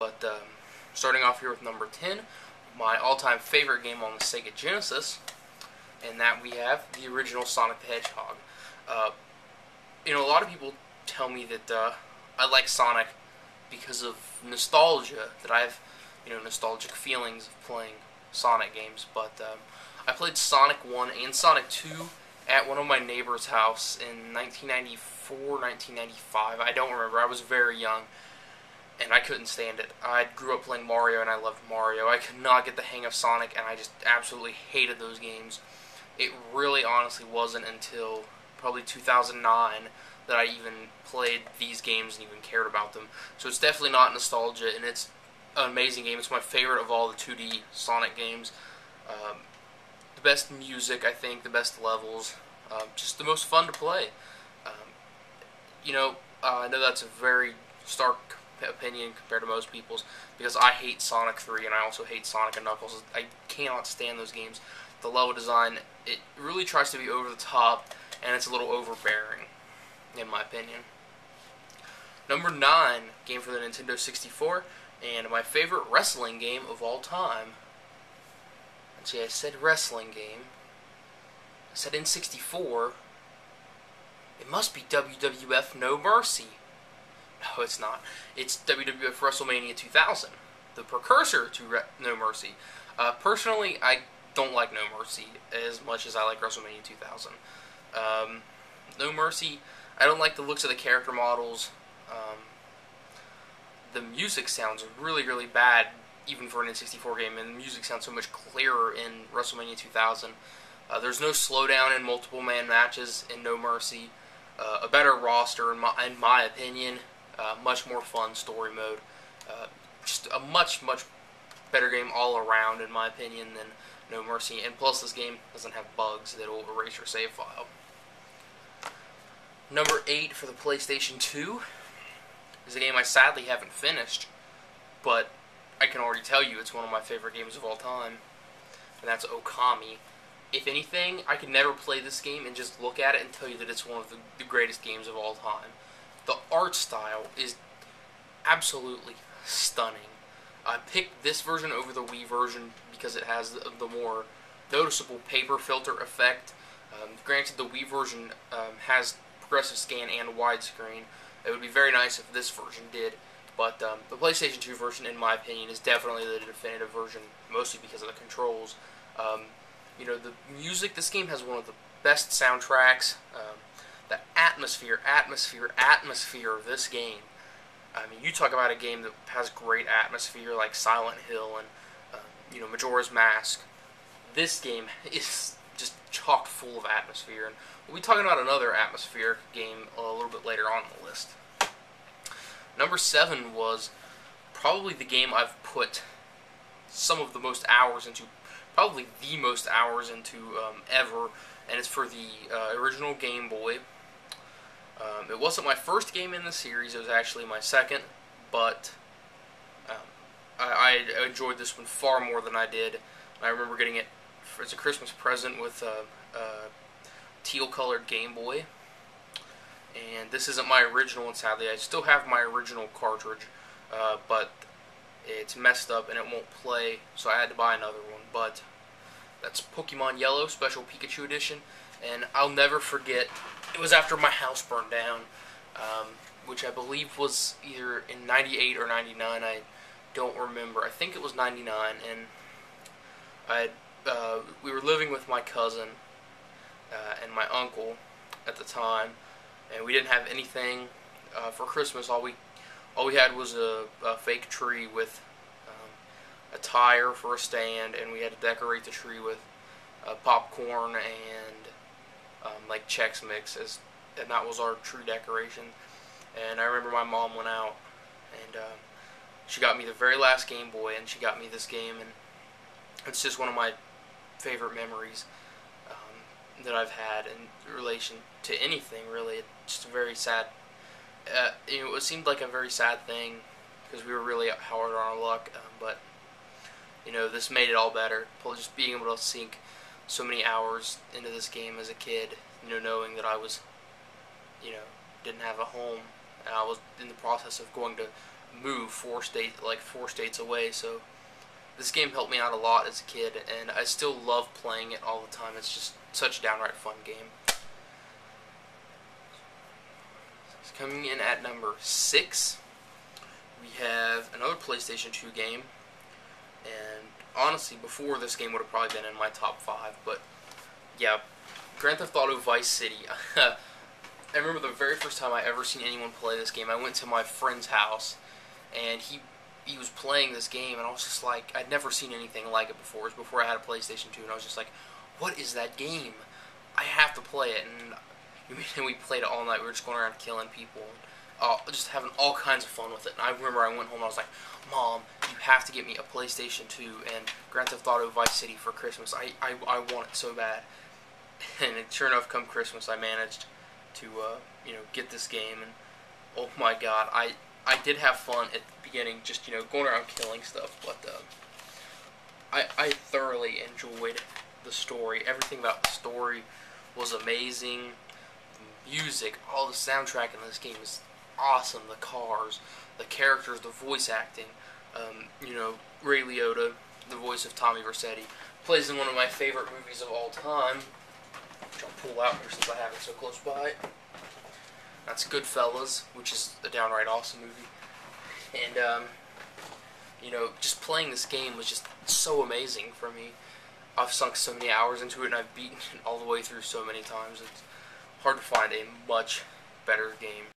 But starting off here with number 10, my all-time favorite game on the Sega Genesis, and that we have the original Sonic the Hedgehog. Uh, a lot of people tell me that I like Sonic because of nostalgia, that I have, nostalgic feelings of playing Sonic games. But I played Sonic 1 and Sonic 2 at one of my neighbor's house in 1994, 1995. I don't remember. I was very young, and I couldn't stand it. I grew up playing Mario, and I loved Mario. I could not get the hang of Sonic, and I just absolutely hated those games. It really honestly wasn't until probably 2009 that I even played these games and even cared about them. So it's definitely not nostalgia, and it's an amazing game. It's my favorite of all the 2D Sonic games. The best music, I think, the best levels, just the most fun to play. Um, I know that's a very stark opinion compared to most people's, because I hate Sonic 3 and I also hate Sonic and Knuckles. I cannot stand those games. The level design, it really tries to be over the top, and it's a little overbearing, in my opinion. Number 9, game for the Nintendo 64, and my favorite wrestling game of all time. Let's see, I said wrestling game. I said N64. It must be WWF No Mercy. No, it's not. It's WWF WrestleMania 2000, the precursor to No Mercy. Personally, I don't like No Mercy as much as I like WrestleMania 2000. No Mercy, I don't like the looks of the character models. The music sounds really, really bad, even for an N64 game, and the music sounds so much clearer in WrestleMania 2000. There's no slowdown in multiple man matches in No Mercy. A better roster, in my opinion. Much more fun story mode. Just a much, much better game all around, in my opinion, than No Mercy. And plus, this game doesn't have bugs that will erase your save file. Number 8 for the PlayStation 2 is a game I sadly haven't finished, but I can already tell you it's one of my favorite games of all time, and that's Okami. If anything, I could never play this game and just look at it and tell you that it's one of the greatest games of all time. The art style is absolutely stunning. I picked this version over the Wii version because it has the more noticeable paper filter effect. Granted, the Wii version has progressive scan and widescreen. It would be very nice if this version did, but the PlayStation 2 version, in my opinion, is definitely the definitive version, mostly because of the controls. The music, this game has one of the best soundtracks. The atmosphere of this game. I mean, you talk about a game that has great atmosphere, like Silent Hill and Majora's Mask. This game is just chock full of atmosphere, and we'll be talking about another atmospheric game a little bit later on in the list. Number 7 was probably the game I've put some of the most hours into, probably the most hours into ever, and it's for the original Game Boy. It wasn't my first game in the series, it was actually my second, but I enjoyed this one far more than I did. I remember getting it as a Christmas present with a teal-colored Game Boy, and this isn't my original one, sadly. I still have my original cartridge, but it's messed up and it won't play, so I had to buy another one. But that's Pokemon Yellow Special Pikachu Edition, and I'll never forget, it was after my house burned down, which I believe was either in 98 or 99, I don't remember. I think it was 99, and we were living with my cousin and my uncle at the time, and we didn't have anything for Christmas. All we had was a fake tree with a tire for a stand, and we had to decorate the tree with popcorn and like Chex Mix, and that was our tree decoration. And I remember my mom went out, and she got me the very last Game Boy, and she got me this game, and it's just one of my favorite memories that I've had in relation to anything, really. It's just a very sad, it seemed like a very sad thing, because we were really hard on our luck, but this made it all better. Just being able to sink so many hours into this game as a kid, knowing that I was, didn't have a home, and I was in the process of going to move four states away. So this game helped me out a lot as a kid, and I still love playing it all the time. It's just such a downright fun game. Coming in at number 6, we have another PlayStation 2 game, and honestly, before this game would have probably been in my top 5, but yeah, Grand Theft Auto Vice City. I remember the very first time I ever seen anyone play this game. I went to my friend's house, and he was playing this game, and I was just like, I'd never seen anything like it before. It was before I had a PlayStation 2, and I was just like, what is that game? I have to play it. And we played it all night. We were just going around killing people, and just having all kinds of fun with it. And I remember I went home and I was like, Mom, you have to get me a PlayStation 2 and Grand Theft Auto Vice City for Christmas. I want it so bad. And sure enough, come Christmas, I managed to get this game. And oh my God, I did have fun at the beginning, just going around killing stuff. But I thoroughly enjoyed the story. Everything about the story was amazing. Music, all the soundtrack in this game is awesome. The cars, the characters, the voice acting. Ray Liotta, the voice of Tommy Vercetti, plays in one of my favorite movies of all time, which I'll pull out here since I have it so close by. That's Goodfellas, which is a downright awesome movie. And just playing this game was just so amazing for me. I've sunk so many hours into it, and I've beaten it all the way through so many times. It's hard to find a much better game.